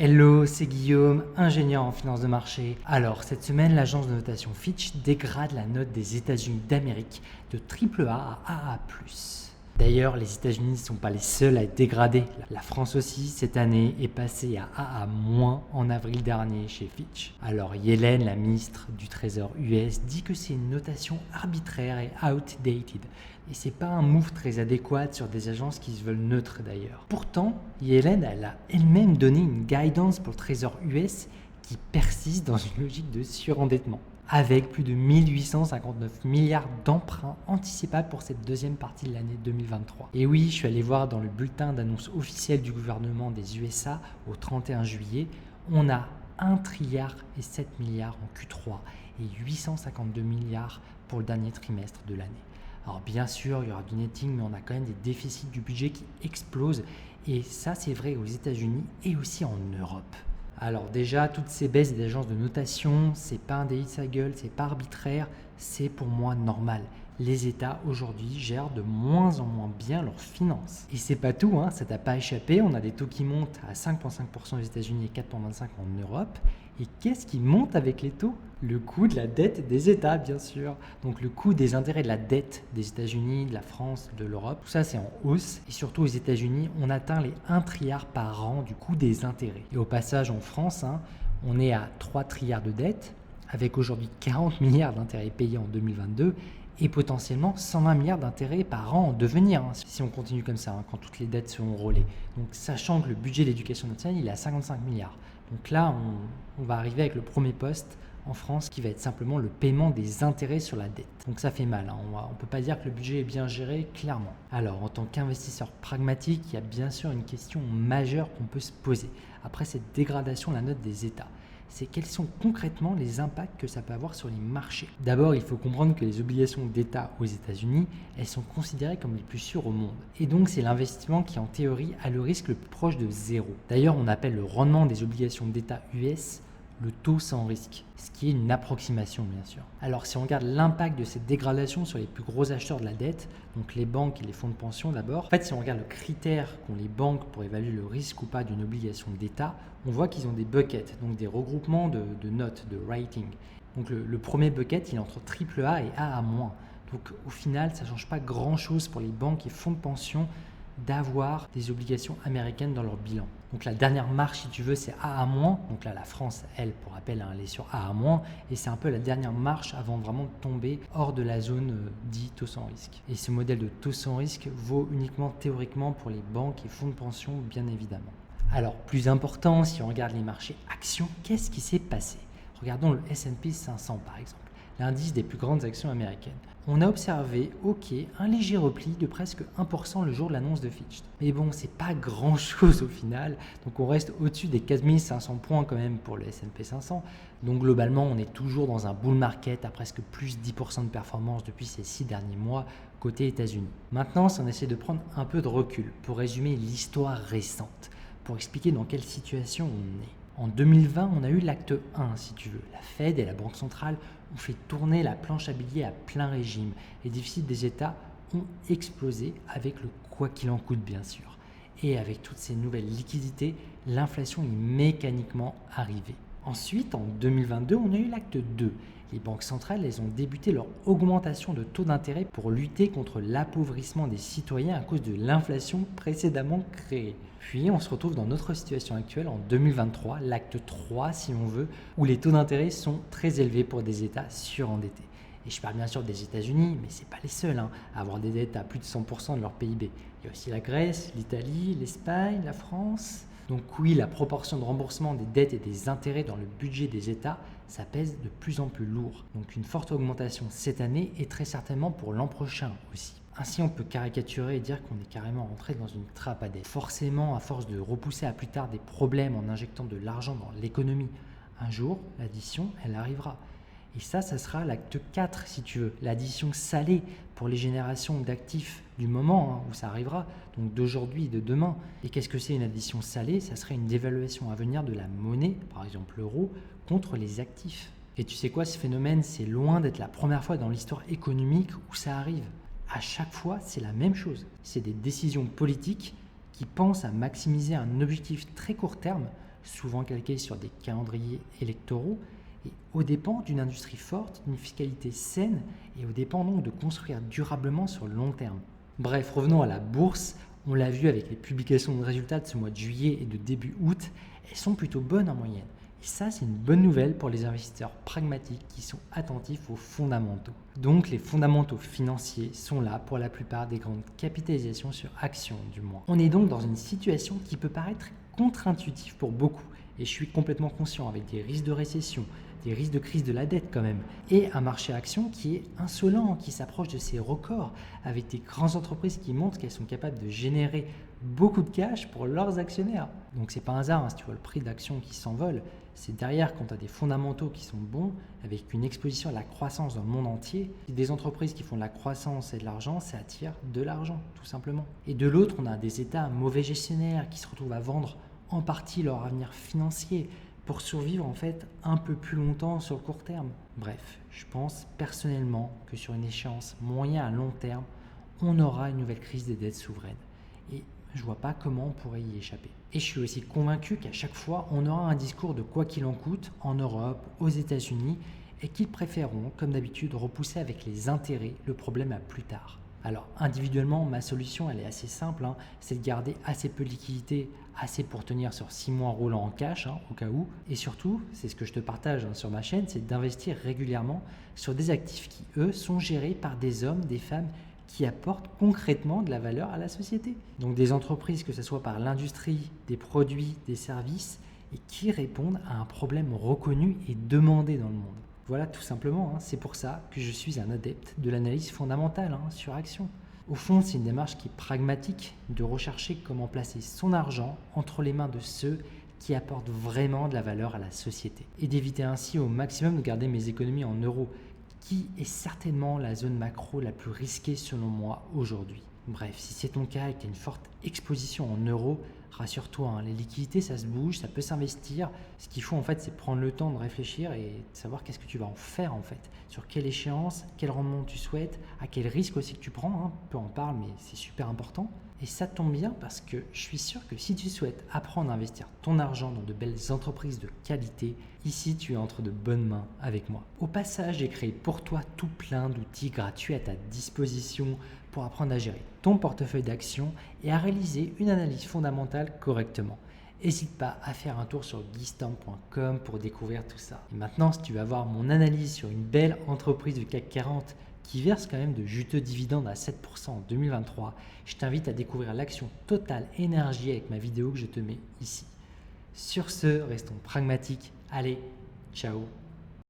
Hello, c'est Guillaume, ingénieur en finance de marché. Alors, cette semaine, l'agence de notation Fitch dégrade la note des États-Unis d'Amérique de AAA à AA+. D'ailleurs, les États-Unis ne sont pas les seuls à être dégradés. La France aussi, cette année, est passée à AA- en avril dernier chez Fitch. Alors, Yellen, la ministre du Trésor US, dit que c'est une notation arbitraire et outdated. Et c'est pas un move très adéquat sur des agences qui se veulent neutres d'ailleurs. Pourtant, Yellen, elle a elle-même donné une guidance pour le Trésor US qui persiste dans une logique de surendettement, avec plus de 1859 milliards d'emprunts anticipables pour cette deuxième partie de l'année 2023. Et oui, je suis allé voir dans le bulletin d'annonce officiel du gouvernement des USA au 31 juillet, on a 1 trilliard et 7 milliards en Q3 et 852 milliards pour le dernier trimestre de l'année. Alors bien sûr, il y aura du netting, mais on a quand même des déficits du budget qui explosent. Et ça, c'est vrai aux États-Unis et aussi en Europe. Alors déjà, toutes ces baisses des agences de notation, c'est pas un délit de sa gueule, c'est pas arbitraire, c'est pour moi normal. Les États aujourd'hui gèrent de moins en moins bien leurs finances. Et c'est pas tout, ça t'a pas échappé, on a des taux qui montent à 5,5% aux États-Unis et 4,25% en Europe. Et qu'est-ce qui monte avec les taux ? Le coût de la dette des États, bien sûr. Donc le coût des intérêts de la dette des États-Unis, de la France, de l'Europe, tout ça c'est en hausse. Et surtout aux États-Unis, on atteint les 1 trilliard par an du coût des intérêts. Et au passage en France, on est à 3 trilliards de dettes, avec aujourd'hui 40 milliards d'intérêts payés en 2022 et potentiellement 120 milliards d'intérêts par an en devenir, si on continue comme ça, quand toutes les dettes seront relées. Donc sachant que le budget d'éducation nationale, il est à 55 milliards. Donc là, on va arriver avec le premier poste en France qui va être simplement le paiement des intérêts sur la dette. Donc ça fait mal, on ne peut pas dire que le budget est bien géré, clairement. Alors en tant qu'investisseur pragmatique, il y a bien sûr une question majeure qu'on peut se poser après cette dégradation de la note des États. C'est quels sont concrètement les impacts que ça peut avoir sur les marchés. D'abord, il faut comprendre que les obligations d'État aux États-Unis, elles sont considérées comme les plus sûres au monde. Et donc, c'est l'investissement qui, en théorie, a le risque le plus proche de zéro. D'ailleurs, on appelle le rendement des obligations d'État US le taux sans risque, ce qui est une approximation bien sûr. Alors si on regarde l'impact de cette dégradation sur les plus gros acheteurs de la dette, donc les banques et les fonds de pension d'abord, en fait si on regarde le critère qu'ont les banques pour évaluer le risque ou pas d'une obligation d'État, on voit qu'ils ont des buckets, donc des regroupements de notes, de rating. Donc le premier bucket, il est entre AAA et AA-. Donc au final, ça ne change pas grand-chose pour les banques et fonds de pension d'avoir des obligations américaines dans leur bilan. Donc la dernière marche, si tu veux, c'est AA-. Donc là, la France, elle, pour rappel, elle est sur AA-. Et c'est un peu la dernière marche avant vraiment de tomber hors de la zone dit taux sans risque. Et ce modèle de taux sans risque vaut uniquement théoriquement pour les banques et fonds de pension, bien évidemment. Alors, plus important, si on regarde les marchés actions, qu'est-ce qui s'est passé ? Regardons le S&P 500 par exemple, l'indice des plus grandes actions américaines. On a observé, un léger repli de presque 1% le jour de l'annonce de Fitch. Mais bon, c'est pas grand chose au final, donc on reste au-dessus des 4500 points quand même pour le S&P 500. Donc globalement, on est toujours dans un bull market à presque plus 10% de performance depuis ces 6 derniers mois côté États-Unis. Maintenant, si on essaie de prendre un peu de recul pour résumer l'histoire récente, pour expliquer dans quelle situation on est. En 2020, on a eu l'acte 1, si tu veux. La Fed et la Banque centrale ont fait tourner la planche à billets à plein régime. Les déficits des États ont explosé avec le quoi qu'il en coûte, bien sûr. Et avec toutes ces nouvelles liquidités, l'inflation est mécaniquement arrivée. Ensuite, en 2022, on a eu l'acte 2. Les banques centrales, elles ont débuté leur augmentation de taux d'intérêt pour lutter contre l'appauvrissement des citoyens à cause de l'inflation précédemment créée. Puis on se retrouve dans notre situation actuelle en 2023, l'acte 3 si on veut, où les taux d'intérêt sont très élevés pour des États surendettés. Et je parle bien sûr des États-Unis, mais ce n'est pas les seuls à avoir des dettes à plus de 100% de leur PIB. Il y a aussi la Grèce, l'Italie, l'Espagne, la France. Donc oui, la proportion de remboursement des dettes et des intérêts dans le budget des États, ça pèse de plus en plus lourd. Donc une forte augmentation cette année et très certainement pour l'an prochain aussi. Ainsi, on peut caricaturer et dire qu'on est carrément rentré dans une trappe à dettes. Forcément, à force de repousser à plus tard des problèmes en injectant de l'argent dans l'économie, un jour, l'addition, elle arrivera. Et ça sera l'acte 4, si tu veux, l'addition salée pour les générations d'actifs du moment où ça arrivera, donc d'aujourd'hui et de demain. Et qu'est-ce que c'est une addition salée ? Ça serait une dévaluation à venir de la monnaie, par exemple l'euro, contre les actifs. Et tu sais quoi, ce phénomène, c'est loin d'être la première fois dans l'histoire économique où ça arrive. À chaque fois, c'est la même chose. C'est des décisions politiques qui pensent à maximiser un objectif très court terme souvent calqués sur des calendriers électoraux, et aux dépens d'une industrie forte, d'une fiscalité saine et aux dépens donc de construire durablement sur le long terme. Bref, revenons à la bourse. On l'a vu avec les publications de résultats de ce mois de juillet et de début août, elles sont plutôt bonnes en moyenne. Et ça, c'est une bonne nouvelle pour les investisseurs pragmatiques qui sont attentifs aux fondamentaux. Donc, les fondamentaux financiers sont là pour la plupart des grandes capitalisations sur actions, du moins. On est donc dans une situation qui peut paraître contre-intuitive pour beaucoup. Et je suis complètement conscient, avec des risques de récession, des risques de crise de la dette quand même, et un marché action qui est insolent, qui s'approche de ses records, avec des grandes entreprises qui montrent qu'elles sont capables de générer beaucoup de cash pour leurs actionnaires. Donc c'est pas un hasard, si tu vois le prix d'action qui s'envole, c'est derrière quand tu as des fondamentaux qui sont bons, avec une exposition à la croissance dans le monde entier, des entreprises qui font de la croissance et de l'argent, ça attire de l'argent, tout simplement. Et de l'autre, on a des États mauvais gestionnaires qui se retrouvent à vendre en partie leur avenir financier pour survivre en fait un peu plus longtemps sur le court terme. Bref, je pense personnellement que sur une échéance moyen à long terme, on aura une nouvelle crise des dettes souveraines. Et je vois pas comment on pourrait y échapper. Et je suis aussi convaincu qu'à chaque fois, on aura un discours de quoi qu'il en coûte en Europe, aux États-Unis, et qu'ils préféreront, comme d'habitude, repousser avec les intérêts le problème à plus tard. Alors individuellement, ma solution, elle est assez simple, c'est de garder assez peu de liquidité, assez pour tenir sur 6 mois roulant en cash, au cas où. Et surtout, c'est ce que je te partage sur ma chaîne, c'est d'investir régulièrement sur des actifs qui, eux, sont gérés par des hommes, des femmes qui apportent concrètement de la valeur à la société. Donc des entreprises, que ce soit par l'industrie, des produits, des services, et qui répondent à un problème reconnu et demandé dans le monde. Voilà, tout simplement, c'est pour ça que je suis un adepte de l'analyse fondamentale sur action. Au fond, c'est une démarche qui est pragmatique, de rechercher comment placer son argent entre les mains de ceux qui apportent vraiment de la valeur à la société. Et d'éviter ainsi au maximum de garder mes économies en euros, qui est certainement la zone macro la plus risquée selon moi aujourd'hui. Bref, si c'est ton cas et que tu as une forte exposition en euros, rassure-toi, les liquidités ça se bouge, ça peut s'investir. Ce qu'il faut en fait, c'est prendre le temps de réfléchir et de savoir qu'est-ce que tu vas en faire en fait. Sur quelle échéance, quel rendement tu souhaites, à quel risque aussi que tu prends. Peu en parle, mais c'est super important. Et ça tombe bien parce que je suis sûr que si tu souhaites apprendre à investir ton argent dans de belles entreprises de qualité, ici tu es entre de bonnes mains avec moi. Au passage, j'ai créé pour toi tout plein d'outils gratuits à ta disposition pour apprendre à gérer ton portefeuille d'actions et à réaliser une analyse fondamentale correctement. N'hésite pas à faire un tour sur guystorm.com pour découvrir tout ça. Et maintenant, si tu veux avoir mon analyse sur une belle entreprise du CAC 40 qui verse quand même de juteux dividendes à 7% en 2023, je t'invite à découvrir l'action Total Énergie avec ma vidéo que je te mets ici. Sur ce, restons pragmatiques. Allez, ciao!